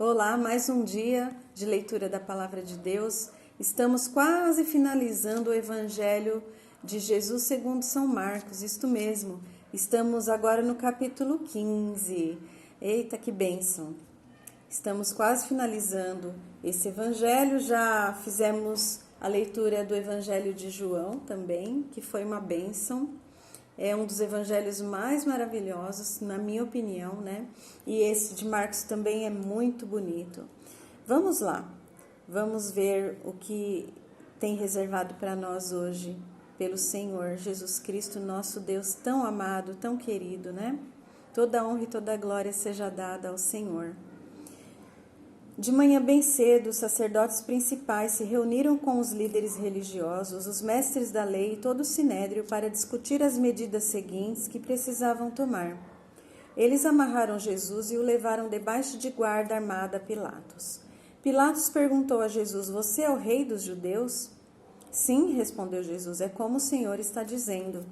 Olá, mais um dia de leitura da Palavra de Deus. Estamos quase finalizando o Evangelho de Jesus segundo São Marcos, isto mesmo. Estamos agora no capítulo 15. Eita, que bênção! Estamos quase finalizando esse Evangelho. Já fizemos a leitura do Evangelho de João também, que foi uma bênção. É um dos evangelhos mais maravilhosos, na minha opinião, né? E esse de Marcos também é muito bonito. Vamos lá, vamos ver o que tem reservado para nós hoje, pelo Senhor Jesus Cristo, nosso Deus tão amado, tão querido, né? Toda honra e toda glória seja dada ao Senhor. De manhã bem cedo, os sacerdotes principais se reuniram com os líderes religiosos, os mestres da lei e todo o sinédrio para discutir as medidas seguintes que precisavam tomar. Eles amarraram Jesus e o levaram debaixo de guarda armada a Pilatos. Pilatos perguntou a Jesus: "Você é o rei dos judeus?" "Sim", respondeu Jesus, "é como o Senhor está dizendo."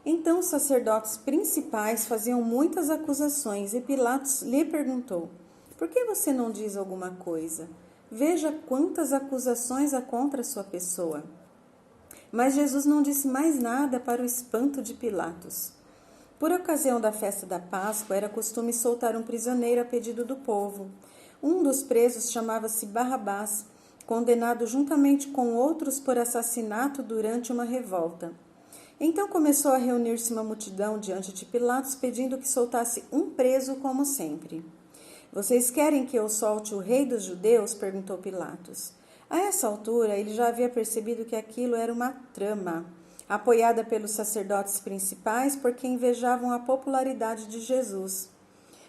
Então os sacerdotes principais faziam muitas acusações e Pilatos lhe perguntou: "Por que você não diz alguma coisa? Veja quantas acusações há contra sua pessoa." Mas Jesus não disse mais nada para o espanto de Pilatos. Por ocasião da festa da Páscoa, era costume soltar um prisioneiro a pedido do povo. Um dos presos chamava-se Barrabás, condenado juntamente com outros por assassinato durante uma revolta. Então começou a reunir-se uma multidão diante de Pilatos, pedindo que soltasse um preso como sempre. "Vocês querem que eu solte o rei dos judeus?" perguntou Pilatos. A essa altura, ele já havia percebido que aquilo era uma trama, apoiada pelos sacerdotes principais, porque invejavam a popularidade de Jesus.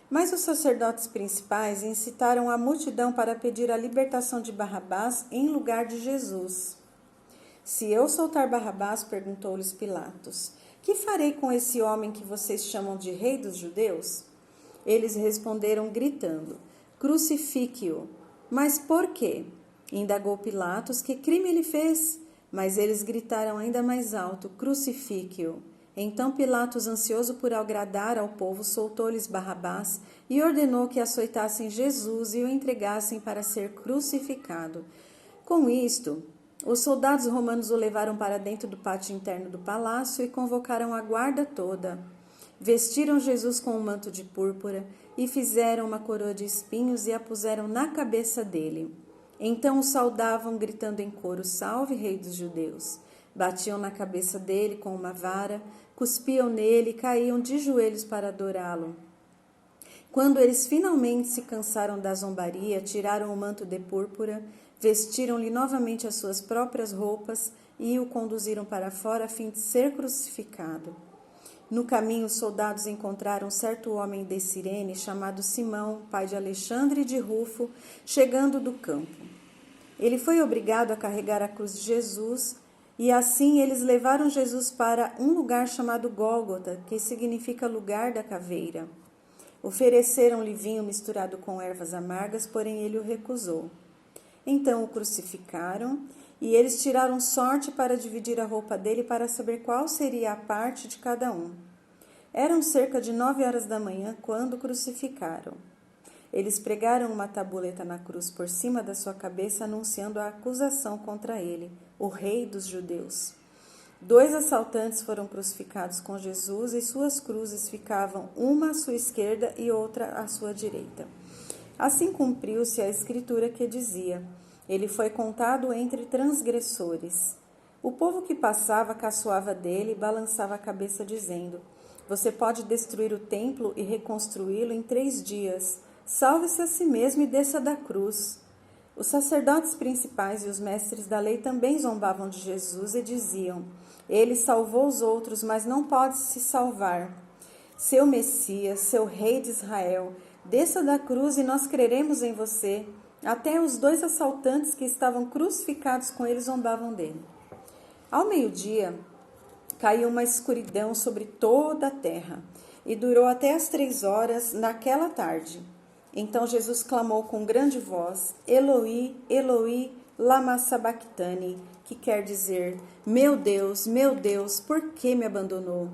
Mas os sacerdotes principais incitaram a multidão para pedir a libertação de Barrabás em lugar de Jesus. "Se eu soltar Barrabás", perguntou-lhes Pilatos, "que farei com esse homem que vocês chamam de rei dos judeus?" Eles responderam gritando: "Crucifique-o." "Mas por quê?" indagou Pilatos. "Que crime ele fez?" Mas eles gritaram ainda mais alto: "Crucifique-o." Então Pilatos, ansioso por agradar ao povo, soltou-lhes Barrabás e ordenou que açoitassem Jesus e o entregassem para ser crucificado. Com isto, os soldados romanos o levaram para dentro do pátio interno do palácio e convocaram a guarda toda. Vestiram Jesus com um manto de púrpura e fizeram uma coroa de espinhos e a puseram na cabeça dele. Então o saudavam, gritando em coro: "Salve, Rei dos Judeus!" Batiam na cabeça dele com uma vara, cuspiam nele e caíam de joelhos para adorá-lo. Quando eles finalmente se cansaram da zombaria, tiraram o manto de púrpura, vestiram-lhe novamente as suas próprias roupas e o conduziram para fora a fim de ser crucificado. No caminho, os soldados encontraram certo homem de Cirene, chamado Simão, pai de Alexandre e de Rufo, chegando do campo. Ele foi obrigado a carregar a cruz de Jesus, e assim eles levaram Jesus para um lugar chamado Gólgota, que significa lugar da caveira. Ofereceram-lhe vinho misturado com ervas amargas, porém ele o recusou. Então o crucificaram, e eles tiraram sorte para dividir a roupa dele para saber qual seria a parte de cada um. Eram cerca de 9 horas da manhã quando o crucificaram. Eles pregaram uma tabuleta na cruz por cima da sua cabeça, anunciando a acusação contra ele, o rei dos judeus. 2 assaltantes foram crucificados com Jesus e suas cruzes ficavam uma à sua esquerda e outra à sua direita. Assim cumpriu-se a escritura que dizia: "Ele foi contado entre transgressores." O povo que passava caçoava dele e balançava a cabeça, dizendo: "Você pode destruir o templo e reconstruí-lo em 3 dias. Salve-se a si mesmo e desça da cruz." Os sacerdotes principais e os mestres da lei também zombavam de Jesus e diziam: "Ele salvou os outros, mas não pode se salvar. Seu Messias, seu rei de Israel, desça da cruz e nós creremos em você." Até os 2 assaltantes que estavam crucificados com ele zombavam dele. Ao meio-dia, caiu uma escuridão sobre toda a terra e durou até as 3 horas naquela tarde. Então Jesus clamou com grande voz: "Eloi, Eloi, lama sabachthani", que quer dizer: meu Deus, por que me abandonou?"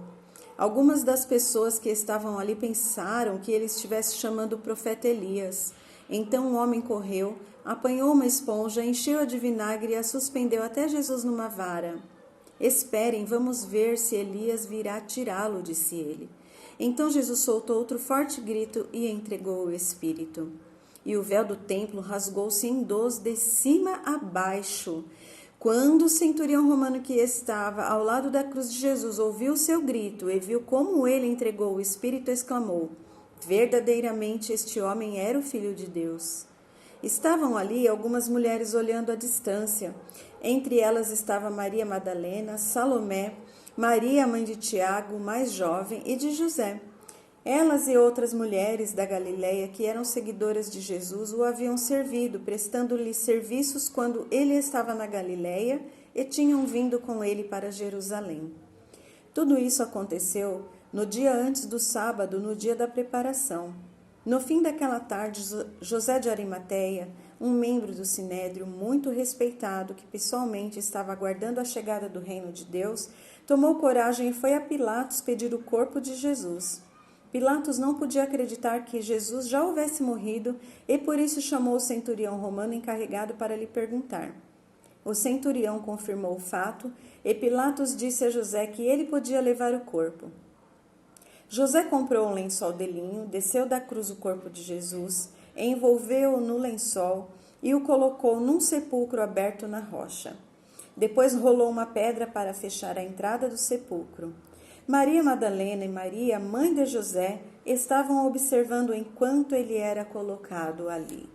Algumas das pessoas que estavam ali pensaram que ele estivesse chamando o profeta Elias. Então um homem correu, apanhou uma esponja, encheu-a de vinagre e a suspendeu até Jesus numa vara. Esperem, vamos ver se Elias virá tirá-lo, disse ele. Então Jesus soltou outro forte grito e entregou o Espírito. E o véu do templo rasgou-se em dois de cima a baixo. Quando o centurião romano que estava ao lado da cruz de Jesus ouviu o seu grito e viu como ele entregou o Espírito, exclamou: verdadeiramente este homem era o Filho de Deus. Estavam ali algumas mulheres olhando à distância. Entre elas estava Maria Madalena, Salomé, Maria, mãe de Tiago, mais jovem, e de José. Elas e outras mulheres da Galileia que eram seguidoras de Jesus o haviam servido, prestando-lhe serviços quando ele estava na Galileia e tinham vindo com ele para Jerusalém. Tudo isso aconteceu no dia antes do sábado, no dia da preparação. No fim daquela tarde, José de Arimateia, um membro do Sinédrio muito respeitado, que pessoalmente estava aguardando a chegada do reino de Deus, tomou coragem e foi a Pilatos pedir o corpo de Jesus. Pilatos não podia acreditar que Jesus já houvesse morrido e por isso chamou o centurião romano encarregado para lhe perguntar. O centurião confirmou o fato e Pilatos disse a José que ele podia levar o corpo. José comprou um lençol de linho, desceu da cruz o corpo de Jesus, envolveu-o no lençol e o colocou num sepulcro aberto na rocha. Depois rolou uma pedra para fechar a entrada do sepulcro. Maria Madalena e Maria, mãe de José, estavam observando enquanto ele era colocado ali.